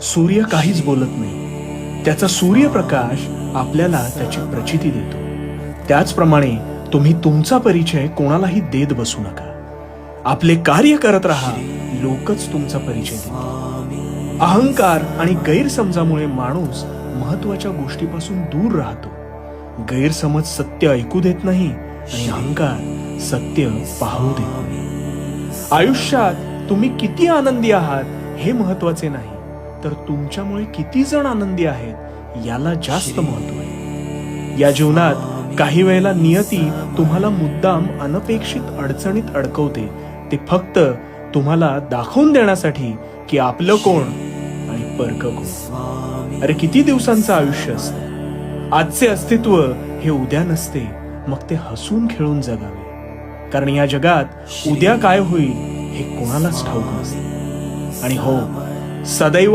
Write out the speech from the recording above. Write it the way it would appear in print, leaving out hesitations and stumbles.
सूर्य काहीच बोलत नाही, त्याचा सूर्यप्रकाश आपल्याला त्याची प्रचिती देतो. त्याचप्रमाणे तुम्ही तुमचा परिचय कोणालाही देत बसू नका. आपले कार्य करत राहा, लोकच तुमचा परिचय देतील. अहंकार आणि गैरसमजामुळे माणूस महत्वाच्या गोष्टीपासून दूर राहतो. गैरसमज सत्य ऐकू देत नाही आणि अहंकार सत्य पाहू देत नाही. आयुष्यात तुम्ही किती आनंदी आहात हे महत्वाचे नाही, तर तुमच्यामुळे किती जण आनंदी आहेत याला जास्त महत्व आहे. या जीवनात काही वेळेला नियती तुम्हाला मुद्दाम अनपेक्षित अडचणीत अडकवते, ते फक्त तुम्हाला दाखवून देण्यासाठी की आपलं कोण आणि परकं कोण. अरे किती दिवसांचं आयुष्य असतं. आजचे अस्तित्व हे उद्या नसते, मग ते हसून खेळून जगावे. कारण या जगात उद्या काय होईल हे कोणालाच ठाऊक नसते. आणि हो, सदैव